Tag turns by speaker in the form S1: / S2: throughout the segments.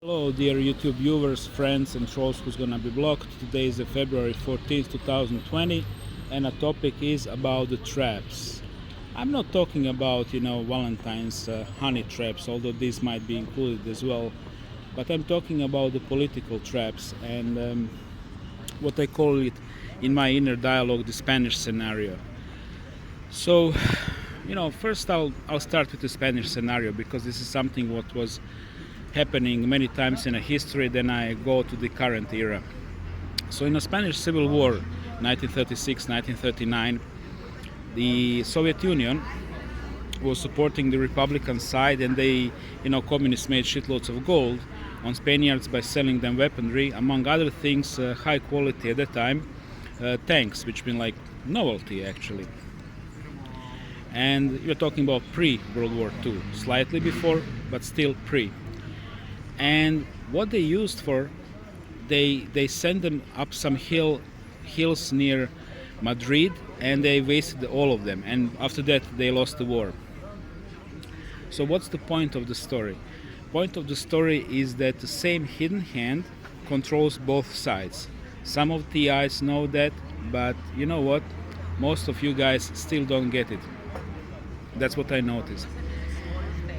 S1: Hello, dear YouTube viewers, friends, and trolls who's gonna be blocked. Today is February 14th, 2020, and a topic is about the traps. I'm not talking about, Valentine's honey traps, although these might be included as well, but I'm talking about the political traps and what I call it in my inner dialogue, the Spanish scenario. So, first I'll start with the Spanish scenario because this is something what was happening many times in a history. Then I go to the current era. So in the Spanish Civil War, 1936, 1939, the Soviet Union was supporting the Republican side, and they, communists made shitloads of gold on Spaniards by selling them weaponry, among other things, high quality at that time tanks, which been like novelty actually. And you're talking about pre-World War II, slightly before, but still pre. And what they used for, they sent them up some hills near Madrid, and they wasted all of them. And after that, they lost the war. So what's the point of the story? Point of the story is that the same hidden hand controls both sides. Some of the eyes know that, but you know what? Most of you guys still don't get it. That's what I noticed.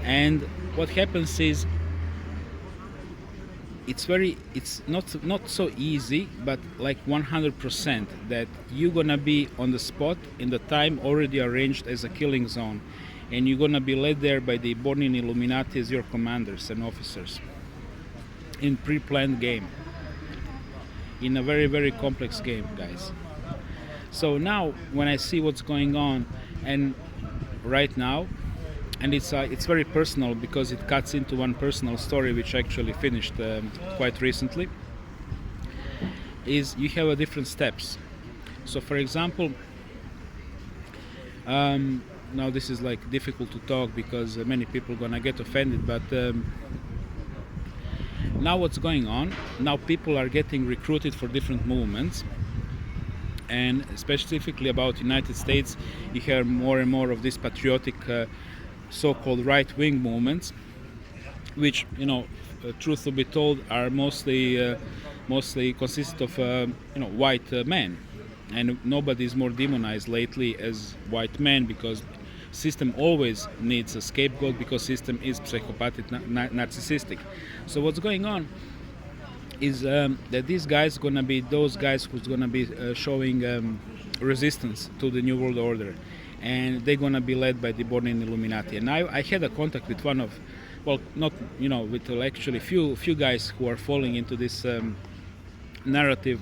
S1: And what happens is, it's not so easy, but like 100% that you're gonna be on the spot in the time already arranged as a killing zone, and you're gonna be led there by the Born In Illuminati as your commanders and officers in pre-planned game, in a very, very complex game, guys. So now when I see what's going on, and right now, and it's very personal because it cuts into one personal story which actually finished quite recently, is you have different steps. So for example, now this is like difficult to talk because many people gonna get offended, but now what's going on, now people are getting recruited for different movements, and specifically about United States, you hear more and more of these patriotic so-called right-wing movements, which, truth to be told, are mostly consist of white men, and nobody is more demonized lately as white men because system always needs a scapegoat because system is psychopathic, narcissistic. So what's going on is that these guys gonna be those guys who's gonna be showing resistance to the New World Order, and they're gonna be led by the Born In Illuminati. And I had a contact with one of, well, not with actually few guys who are falling into this narrative,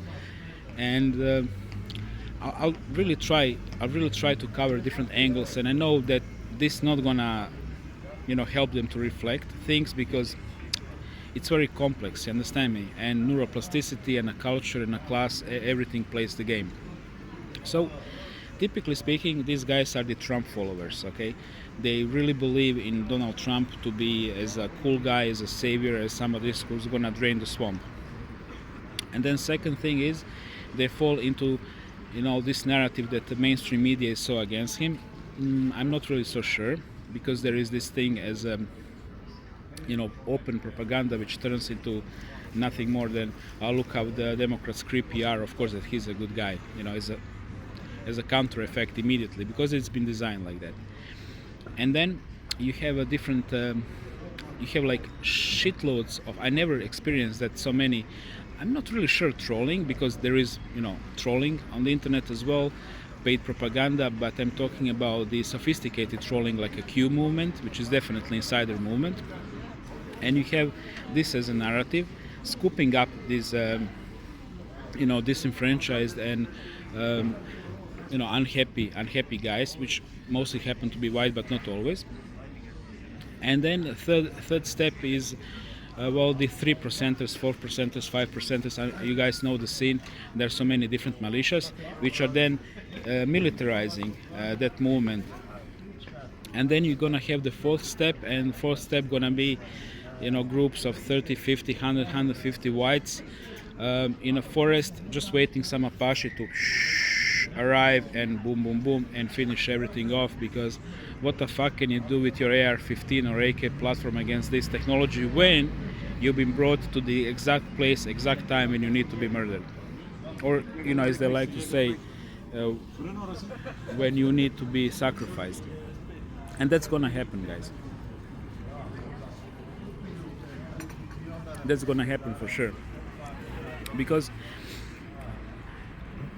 S1: and I'll really try to cover different angles. And I know that this is not gonna help them to reflect things because it's very complex, you understand me, and neuroplasticity and a culture and a class, everything plays the game. So typically speaking, these guys are the Trump followers, okay? They really believe in Donald Trump to be as a cool guy, as a savior, as somebody who's gonna drain the swamp. And then second thing is, they fall into, this narrative that the mainstream media is so against him. I'm not really so sure, because there is this thing as, open propaganda, which turns into nothing more than, look how the Democrats creepy are, of course that he's a good guy, as a counter effect immediately, because it's been designed like that. And then you have a different, you have like shitloads of, I never experienced that so many, I'm not really sure trolling, because there is, trolling on the internet as well, paid propaganda, but I'm talking about the sophisticated trolling like a Q movement, which is definitely insider movement. And you have this as a narrative, scooping up these, disenfranchised and unhappy guys, which mostly happen to be white, but not always. And then the third step is, the 3%ers, 4%ers, 5%ers. You guys know the scene. There's so many different militias, which are then militarizing that movement. And then you're gonna have the fourth step, and fourth step gonna be, groups of 30, 50, 100, 150 whites in a forest, just waiting some Apache to arrive and boom, boom, boom, and finish everything off. Because what the fuck can you do with your AR-15 or AK platform against this technology when you've been brought to the exact place, exact time when you need to be murdered, or as they like to say, uh, when you need to be sacrificed. And that's gonna happen, guys. That's gonna happen for sure, because,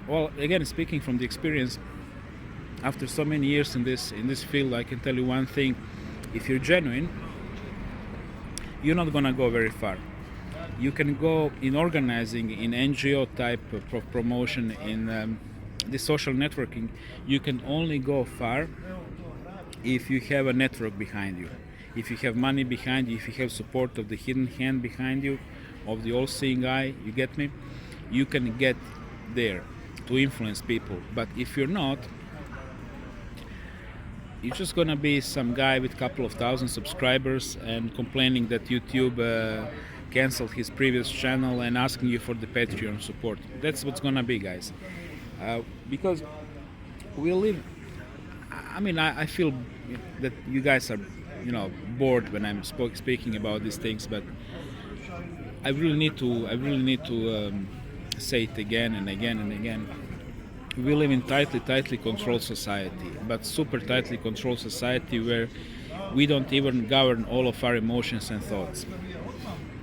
S1: well, again, speaking from the experience, after so many years in this field, I can tell you one thing: if you're genuine, you're not gonna go very far. You can go in organizing, in NGO type of promotion, in the social networking. You can only go far if you have a network behind you, if you have money behind you, if you have support of the hidden hand behind you, of the all-seeing eye. You get me? You can get there to influence people. But if you're not, you're just gonna be some guy with a couple of thousand subscribers and complaining that YouTube canceled his previous channel and asking you for the Patreon support. That's what's gonna be, guys. Because we live. I mean, I feel that you guys are, bored when I'm speaking about these things, but I really need to say it again and again and again. We live in tightly controlled society, but super tightly controlled society where we don't even govern all of our emotions and thoughts.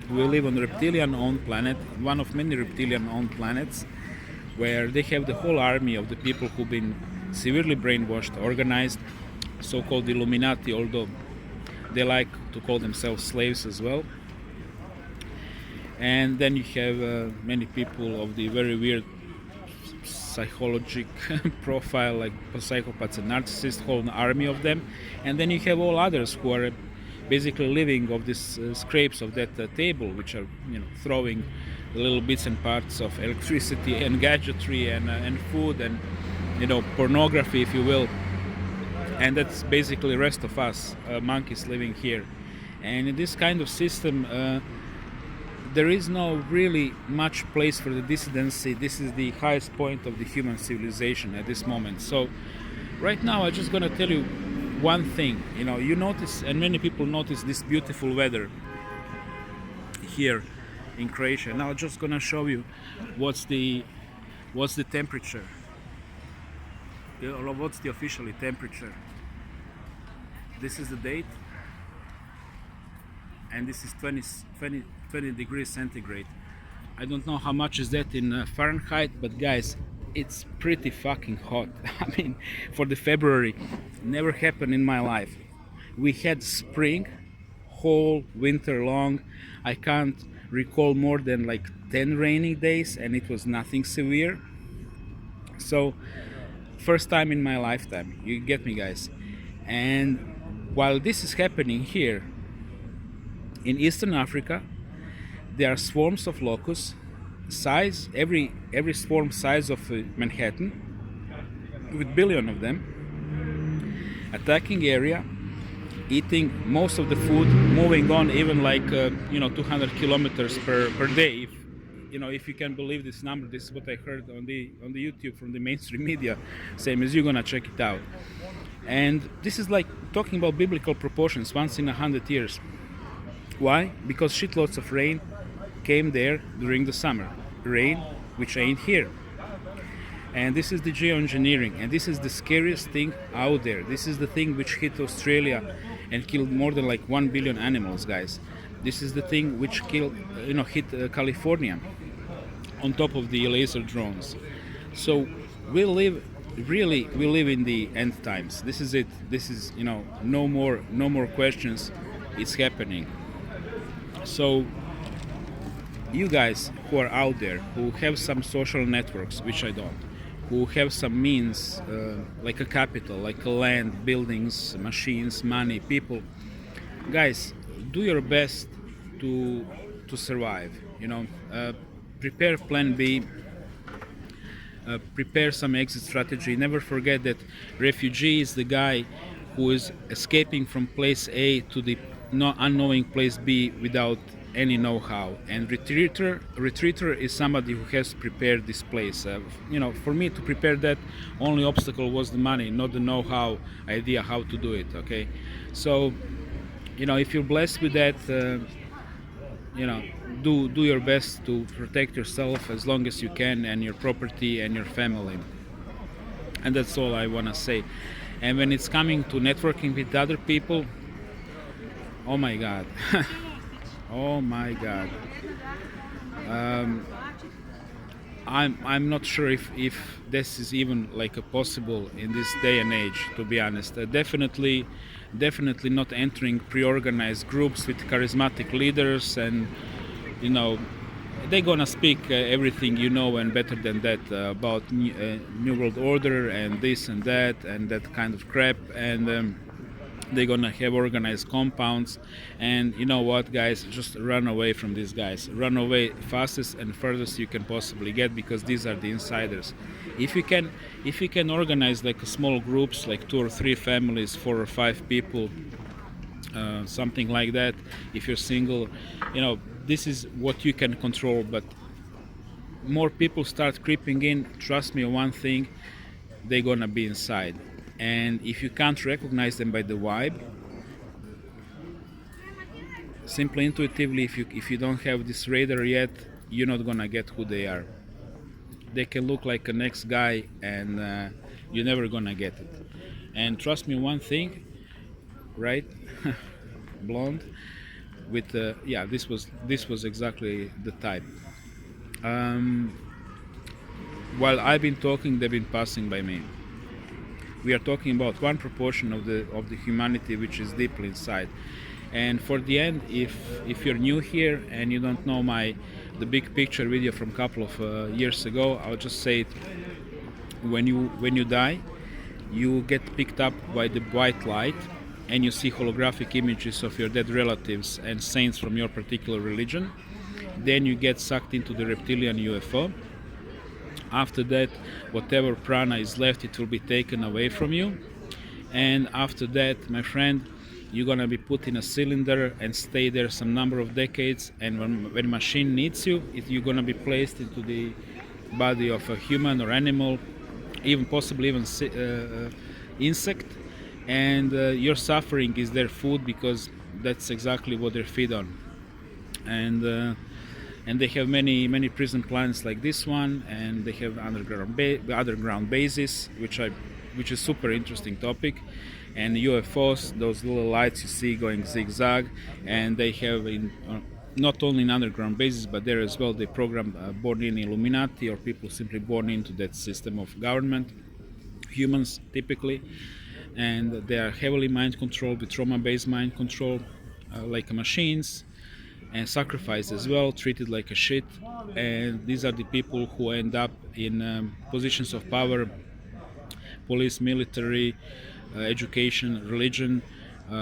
S1: We live on a reptilian-owned planet, one of many reptilian-owned planets, where they have the whole army of the people who've been severely brainwashed, organized, so-called Illuminati, although they like to call themselves slaves as well. And then you have many people of the very weird psychologic profile, like psychopaths and narcissists, whole army of them. And then you have all others who are basically living of these scrapes of that table, which are throwing little bits and parts of electricity and gadgetry and food and pornography, if you will. And that's basically the rest of us monkeys living here. And in this kind of system, there is no really much place for the dissidency. This is the highest point of the human civilization at this moment. So right now I'm just gonna tell you one thing. You notice, and many people notice, this beautiful weather here in Croatia. Now I'm just gonna show you what's the temperature. What's the officially temperature. This is the date, and this is 20 degrees centigrade. I don't know how much is that in Fahrenheit, but guys, it's pretty fucking hot. I mean, for the February, never happened in my life. We had spring whole winter long. I can't recall more than like 10 rainy days, and it was nothing severe. So first time in my lifetime, you get me, guys. And while this is happening here in Eastern Africa, there are swarms of locusts, size every swarm size of Manhattan, with billion of them, attacking area, eating most of the food, moving on even like 200 kilometers per day. If you can believe this number, this is what I heard on the YouTube from the mainstream media, same as you're gonna check it out. And this is like talking about biblical proportions, once in 100 years. Why? Because shitloads of rain came there during the summer. Rain which ain't here. And this is the geoengineering, and this is the scariest thing out there. This is the thing which hit Australia and killed more than like 1 billion animals, guys. This is the thing which hit California on top of the laser drones. So we live in the end times. This is it. This is no more questions. It's happening. So you guys who are out there, who have some social networks, which I don't, who have some means, like a capital, like a land, buildings, machines, money, people, guys, do your best to survive. Prepare plan B, prepare some exit strategy. Never forget that refugee is the guy who is escaping from place A to the unknowing place B without any know-how, and retreater is somebody who has prepared this place. For me to prepare that, only obstacle was the money, not the know-how idea how to do it. Okay, so if you're blessed with that, do your best to protect yourself as long as you can, and your property and your family. And that's all I want to say. And when it's coming to networking with other people, oh my god. Oh my god. I'm not sure if this is even like a possible in this day and age, to be honest. Definitely not entering pre-organized groups with charismatic leaders, and they're gonna speak everything and better than that about new world order and this and that kind of crap, and they're gonna have organized compounds. And you know what, guys, just run away from these guys. Run away fastest and furthest you can possibly get, because these are the insiders. If you can organize like small groups, like 2 or 3 families, 4 or 5 people, something like that. If you're single, this is what you can control. But more people start creeping in, trust me on one thing, they're gonna be inside. And if you can't recognize them by the vibe, simply intuitively, if you don't have this radar yet, you're not gonna get who they are. They can look like a next guy, and you're never gonna get it. And trust me on one thing, right? Blonde with this was exactly the type. While I've been talking, they've been passing by me. We are talking about one proportion of the humanity which is deeply inside. And for the end, if you're new here and you don't know the big picture video from a couple of years ago, I'll just say it. When you die, you get picked up by the white light, and you see holographic images of your dead relatives and saints from your particular religion. Then you get sucked into the reptilian UFO. After that, whatever prana is left, it will be taken away from you. And after that, my friend, you're gonna be put in a cylinder and stay there some number of decades. And when machine needs you, you're gonna be placed into the body of a human or animal, even possibly even insect. And your suffering is their food, because that's exactly what they feed on. And they have many prison plants like this one, and they have underground bases, which is super interesting topic. And UFOs, those little lights you see going zigzag, and they have not only in underground bases, but there as well they program Born In Illuminati, or people simply born into that system of government, humans typically. And they are heavily mind controlled with trauma-based mind control, like machines, and sacrificed as well, treated like a shit. And these are the people who end up in positions of power: police, military, education, religion.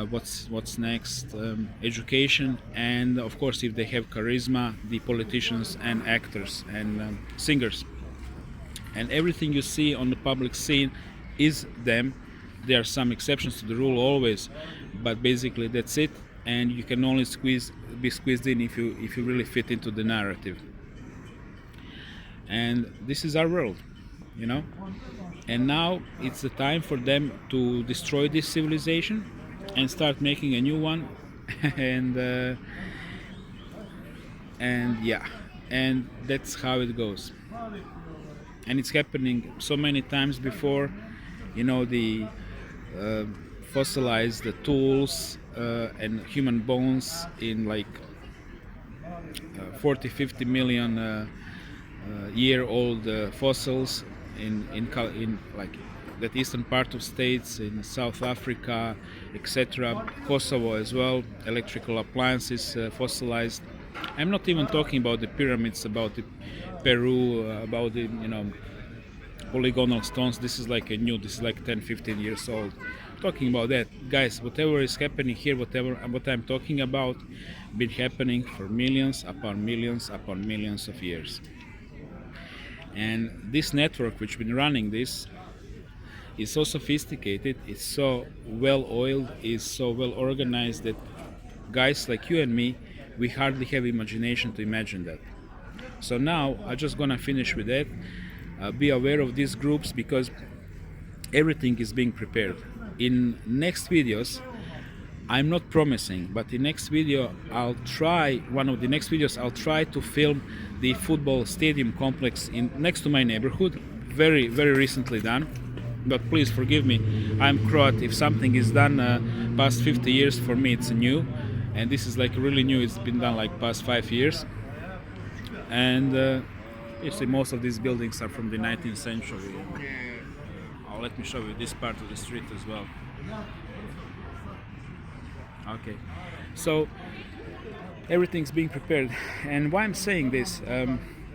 S1: What's next? Education, and of course, if they have charisma, the politicians and actors and singers. And everything you see on the public scene is them. There are some exceptions to the rule always, but basically that's it. And you can only be squeezed in if you really fit into the narrative. And this is our world, And now it's the time for them to destroy this civilization and start making a new one. and that's how it goes. And it's happening so many times before. The fossilized tools and human bones in like 40-50 million year old fossils in like that eastern part of states in South Africa, etc. Kosovo as well. Electrical appliances fossilized. I'm not even talking about the pyramids, about the Peru, about the polygonal stones. This is like this is like 10-15 years old. Talking about that, guys, whatever is happening here, what I'm talking about, been happening for millions upon millions upon millions of years. And this network which been running this is so sophisticated, it's so well oiled, is so well organized that guys like you and me, we hardly have imagination to imagine that. So now I'm just gonna finish with that. Be aware of these groups, because everything is being prepared. In next videos, I'm not promising, but the next video one of the next videos I'll try to film the football stadium complex in next to my neighborhood. Very, very recently done. But please forgive me, I'm Croat. If something is done past 50 years, for me it's new. And this is like really new, it's been done like past 5 years. And you see most of these buildings are from the 19th century. Let me show you this part of the street as well. Okay, so everything's being prepared. And why I'm saying this,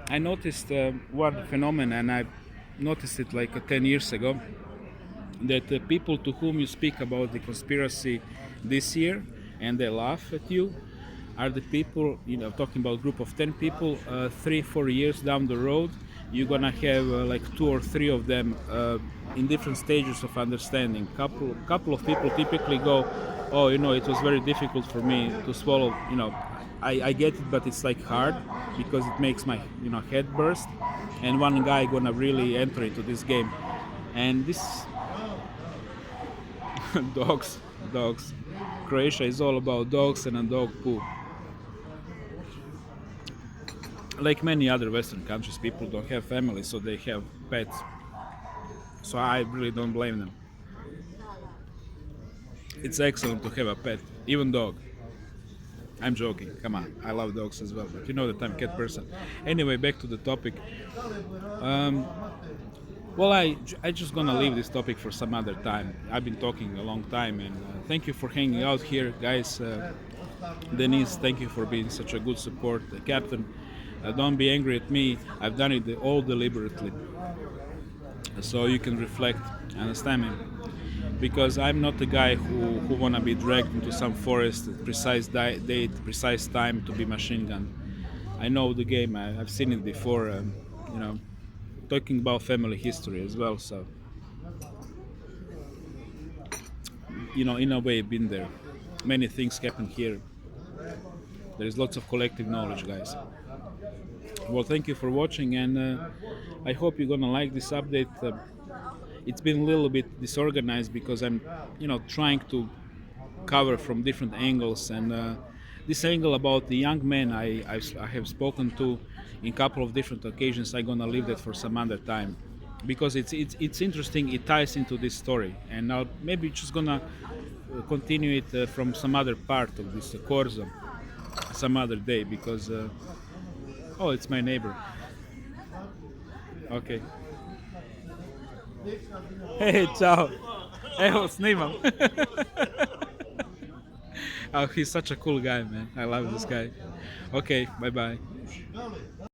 S1: I noticed one phenomenon, and I noticed it like 10 years ago, that the people to whom you speak about the conspiracy this year and they laugh at you are the people, talking about a group of 10 people, 3-4 years down the road, you're gonna have like 2 or 3 of them in different stages of understanding. Couple of people typically go, oh, it was very difficult for me to swallow, I get it, but it's like hard because it makes my head burst. And one guy gonna really enter into this game, and this dogs. Croatia is all about dogs and a dog poo. Like many other Western countries, people don't have families, so they have pets. So I really don't blame them. It's excellent to have a pet, even dog. I'm joking, come on, I love dogs as well, but you know that I'm a cat person. Anyway, back to the topic. Well, I just gonna leave this topic for some other time. I've been talking a long time, and thank you for hanging out here, guys. Denise, thank you for being such a good support. Captain, don't be angry at me. I've done it all deliberately, so you can reflect, understand me. Because I'm not the guy who wanna be dragged into some forest at precise date, precise time to be machine gunned. I know the game. I've seen it before. Talking about family history as well. So, in a way, been there. Many things happen here. There is lots of collective knowledge, guys. Well, thank you for watching, and I hope you're gonna like this update. It's been a little bit disorganized because I'm, trying to cover from different angles, and this angle about the young man I have spoken to in a couple of different occasions, I'm gonna leave that for some other time, because it's interesting. It ties into this story, and now maybe just gonna continue it from some other part of this Corso some other day, because oh, it's my neighbor. Okay. Hey, ciao. Evo, snimam. Oh, he's such a cool guy, man. I love this guy. Okay, bye bye.